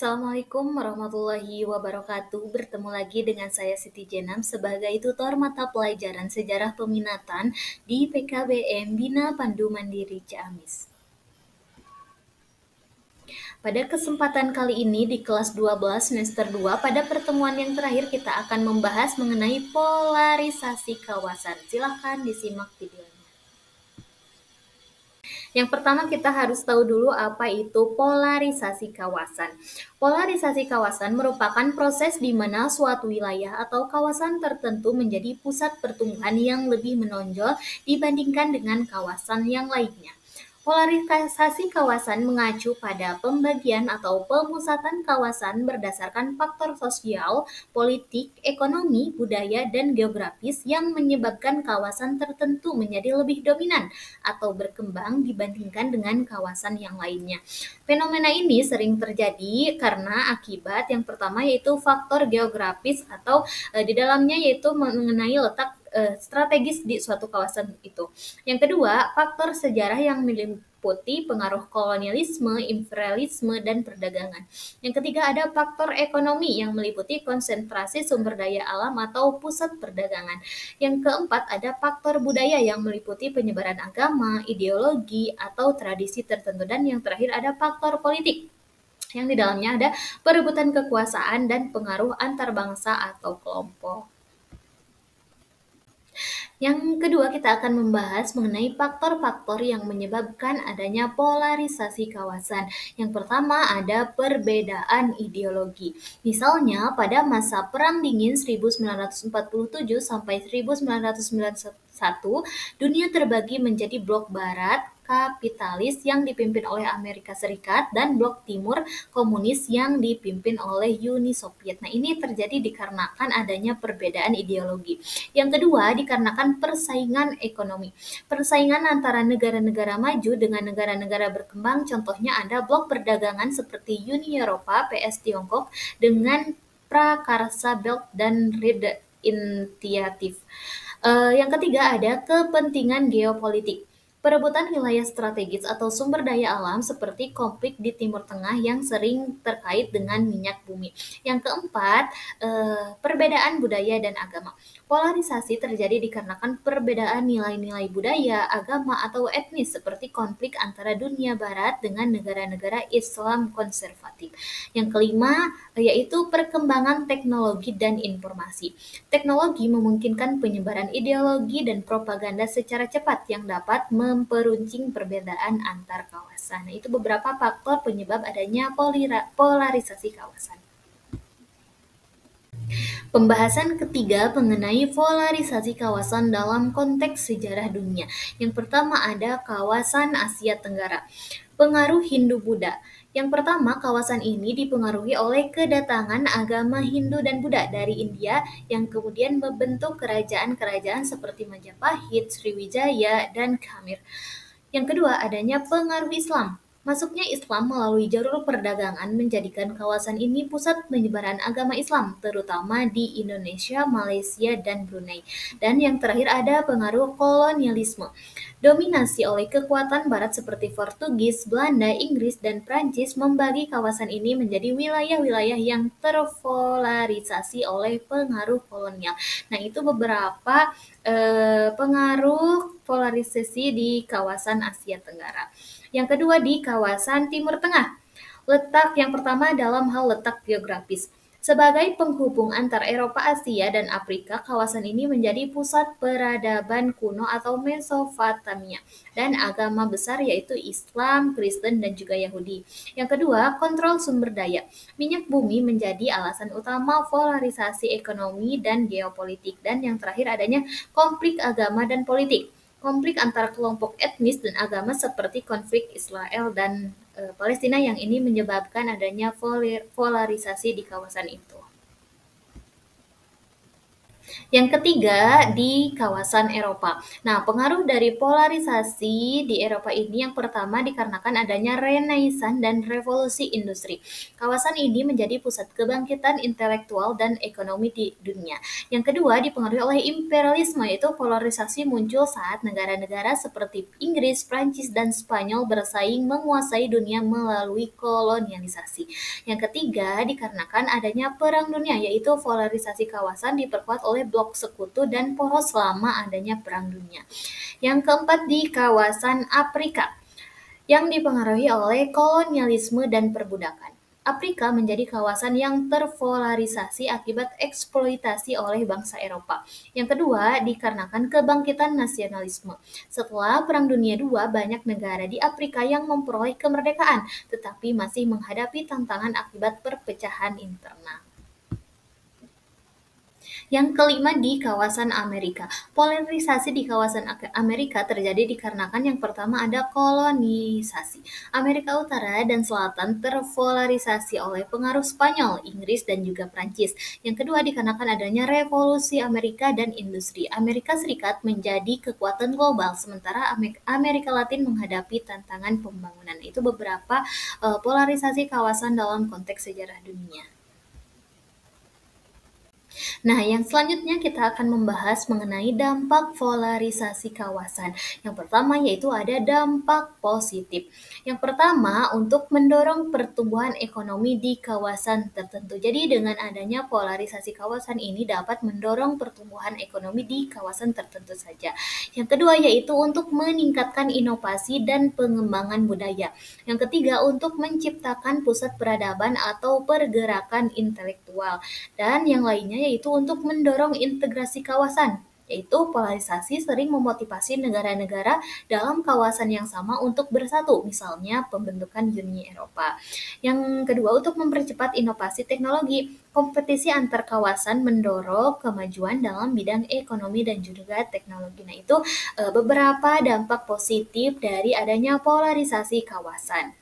Assalamualaikum warahmatullahi wabarakatuh. Bertemu lagi dengan saya Siti Jenam sebagai tutor mata pelajaran Sejarah Peminatan di PKBM Bina Pandu Mandiri Ciamis. Pada kesempatan kali ini di kelas 12 semester 2, pada pertemuan yang terakhir kita akan membahas mengenai polarisasi kawasan. Silahkan disimak videonya. Yang pertama kita harus tahu dulu apa itu polarisasi kawasan. Polarisasi kawasan merupakan proses di mana suatu wilayah atau kawasan tertentu menjadi pusat pertumbuhan yang lebih menonjol dibandingkan dengan kawasan yang lainnya. Polarisasi kawasan mengacu pada pembagian atau pemusatan kawasan berdasarkan faktor sosial, politik, ekonomi, budaya, dan geografis yang menyebabkan kawasan tertentu menjadi lebih dominan atau berkembang dibandingkan dengan kawasan yang lainnya. Fenomena ini sering terjadi karena akibat yang pertama yaitu faktor geografis atau di dalamnya yaitu mengenai letak strategis di suatu kawasan itu. Yang kedua, faktor sejarah yang meliputi pengaruh kolonialisme, imperialisme, dan perdagangan. Yang ketiga, ada faktor ekonomi yang meliputi konsentrasi sumber daya alam atau pusat perdagangan. Yang keempat, ada faktor budaya yang meliputi penyebaran agama, ideologi, atau tradisi tertentu. Dan yang terakhir, ada faktor politik yang di dalamnya ada perebutan kekuasaan dan pengaruh antar bangsa atau kelompok. Yang kedua, kita akan membahas mengenai faktor-faktor yang menyebabkan adanya polarisasi kawasan. Yang pertama, ada perbedaan ideologi. Misalnya, pada masa Perang Dingin 1947 sampai 1991, dunia terbagi menjadi blok barat, kapitalis yang dipimpin oleh Amerika Serikat dan blok timur komunis yang dipimpin oleh Uni Soviet. Nah, ini terjadi dikarenakan adanya perbedaan ideologi. Yang kedua, dikarenakan persaingan ekonomi. Persaingan antara negara-negara maju dengan negara-negara berkembang, contohnya ada blok perdagangan seperti Uni Eropa, PS Tiongkok, dengan Prakarsa Belt dan Road Initiative. Yang ketiga ada kepentingan geopolitik. Perebutan wilayah strategis atau sumber daya alam seperti konflik di Timur Tengah yang sering terkait dengan minyak bumi. Yang keempat, perbedaan budaya dan agama. Polarisasi terjadi dikarenakan perbedaan nilai-nilai budaya, agama, atau etnis seperti konflik antara dunia barat dengan negara-negara Islam konservatif. Yang kelima, yaitu perkembangan teknologi dan informasi. Teknologi memungkinkan penyebaran ideologi dan propaganda secara cepat yang dapat memperuncing perbedaan antar kawasan. Nah, itu beberapa faktor penyebab adanya polarisasi kawasan. Pembahasan ketiga mengenai polarisasi kawasan dalam konteks sejarah dunia. Yang pertama ada kawasan Asia Tenggara. Pengaruh Hindu-Buddha. Yang pertama, kawasan ini dipengaruhi oleh kedatangan agama Hindu dan Buddha dari India yang kemudian membentuk kerajaan-kerajaan seperti Majapahit, Sriwijaya, dan Khmer. Yang kedua, adanya pengaruh Islam. Masuknya Islam melalui jalur perdagangan menjadikan kawasan ini pusat penyebaran agama Islam, terutama di Indonesia, Malaysia, dan Brunei. Dan yang terakhir ada pengaruh kolonialisme. Dominasi oleh kekuatan barat seperti Portugis, Belanda, Inggris, dan Prancis membagi kawasan ini menjadi wilayah-wilayah yang terpolarisasi oleh pengaruh kolonial. Nah, itu beberapa pengaruh polarisasi di kawasan Asia Tenggara. Yang kedua di kawasan Timur Tengah. Letak yang pertama dalam hal letak geografis. Sebagai penghubung antar Eropa, Asia, dan Afrika, kawasan ini menjadi pusat peradaban kuno atau Mesopotamia dan agama besar yaitu Islam, Kristen, dan juga Yahudi. Yang kedua, kontrol sumber daya. Minyak bumi menjadi alasan utama polarisasi ekonomi dan geopolitik. Dan yang terakhir adanya konflik agama dan politik. Konflik antara kelompok etnis dan agama seperti konflik Israel dan Palestina yang ini menyebabkan adanya polarisasi di kawasan itu. Yang ketiga, di kawasan Eropa. Nah, pengaruh dari polarisasi di Eropa ini yang pertama dikarenakan adanya Renaissance dan revolusi industri. Kawasan ini menjadi pusat kebangkitan intelektual dan ekonomi di dunia. Yang kedua, dipengaruhi oleh imperialisme, yaitu polarisasi muncul saat negara-negara seperti Inggris, Prancis, dan Spanyol bersaing menguasai dunia melalui kolonialisasi. Yang ketiga, dikarenakan adanya perang dunia, yaitu polarisasi kawasan diperkuat oleh blok sekutu dan poros selama adanya perang dunia. Yang keempat, di kawasan Afrika yang dipengaruhi oleh kolonialisme dan perbudakan. Afrika menjadi kawasan yang terpolarisasi akibat eksploitasi oleh bangsa Eropa. Yang kedua, dikarenakan kebangkitan nasionalisme. Setelah Perang Dunia II, banyak negara di Afrika yang memperoleh kemerdekaan, tetapi masih menghadapi tantangan akibat perpecahan internal. Yang kelima, di kawasan Amerika. Polarisasi di kawasan Amerika terjadi dikarenakan yang pertama ada kolonisasi. Amerika Utara dan Selatan terpolarisasi oleh pengaruh Spanyol, Inggris, dan juga Prancis. Yang kedua, dikarenakan adanya revolusi Amerika dan industri. Amerika Serikat menjadi kekuatan global, sementara Amerika Latin menghadapi tantangan pembangunan. Itu beberapa polarisasi kawasan dalam konteks sejarah dunia. Nah, yang selanjutnya kita akan membahas mengenai dampak polarisasi kawasan. Yang pertama yaitu ada dampak positif. Yang pertama, untuk mendorong pertumbuhan ekonomi di kawasan tertentu. Jadi dengan adanya polarisasi kawasan ini dapat mendorong pertumbuhan ekonomi di kawasan tertentu saja. Yang kedua yaitu untuk meningkatkan inovasi dan pengembangan budaya. Yang ketiga, untuk menciptakan pusat peradaban atau pergerakan intelektual. Dan yang lainnya yaitu untuk mendorong integrasi kawasan, yaitu polarisasi sering memotivasi negara-negara dalam kawasan yang sama untuk bersatu, misalnya pembentukan Uni Eropa. Yang kedua, untuk mempercepat inovasi teknologi, kompetisi antar kawasan mendorong kemajuan dalam bidang ekonomi dan juga teknologi. Nah, itu beberapa dampak positif dari adanya polarisasi kawasan.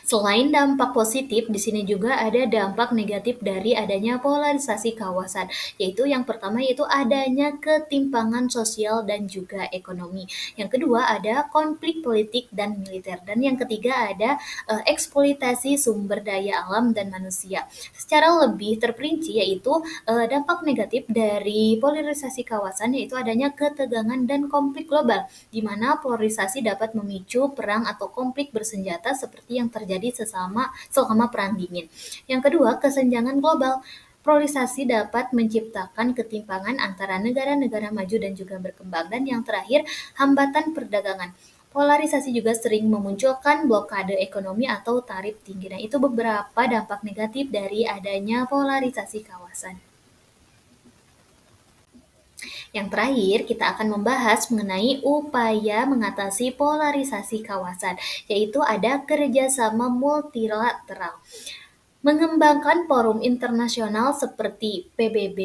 Selain dampak positif, di sini juga ada dampak negatif dari adanya polarisasi kawasan, yaitu yang pertama yaitu adanya ketimpangan sosial dan juga ekonomi. Yang kedua ada konflik politik dan militer, dan yang ketiga ada eksploitasi sumber daya alam dan manusia. Secara lebih terperinci yaitu dampak negatif dari polarisasi kawasan yaitu adanya ketegangan dan konflik global, di mana polarisasi dapat memicu perang atau konflik bersenjata seperti yang terjadi selama Perang Dingin. Yang kedua, kesenjangan global. Polarisasi dapat menciptakan ketimpangan antara negara-negara maju dan juga berkembang. Dan yang terakhir, hambatan perdagangan. Polarisasi juga sering memunculkan blokade ekonomi atau tarif tinggi. Nah, itu beberapa dampak negatif dari adanya polarisasi kawasan. Yang terakhir, kita akan membahas mengenai upaya mengatasi polarisasi kawasan, yaitu ada kerjasama multilateral. Mengembangkan forum internasional seperti PBB,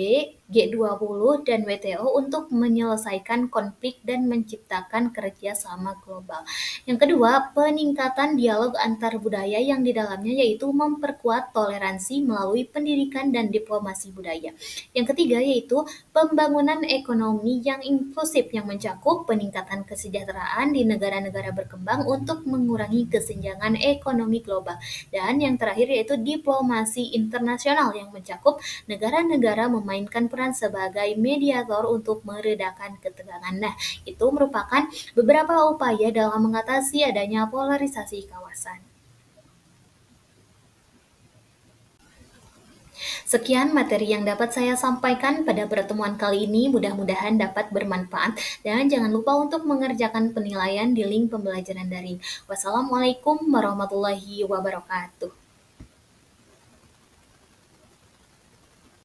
G20, dan WTO untuk menyelesaikan konflik dan menciptakan kerjasama global. Yang kedua, peningkatan dialog antar budaya yang di dalamnya yaitu memperkuat toleransi melalui pendidikan dan diplomasi budaya. Yang ketiga yaitu pembangunan ekonomi yang inklusif yang mencakup peningkatan kesejahteraan di negara-negara berkembang untuk mengurangi kesenjangan ekonomi global. Dan yang terakhir yaitu diplomasi internasional yang mencakup negara-negara memainkan peran sebagai mediator untuk meredakan ketegangan. Nah, itu merupakan beberapa upaya dalam mengatasi adanya polarisasi kawasan. Sekian materi yang dapat saya sampaikan pada pertemuan kali ini, mudah-mudahan dapat bermanfaat dan jangan lupa untuk mengerjakan penilaian di link pembelajaran daring. Wassalamualaikum warahmatullahi wabarakatuh.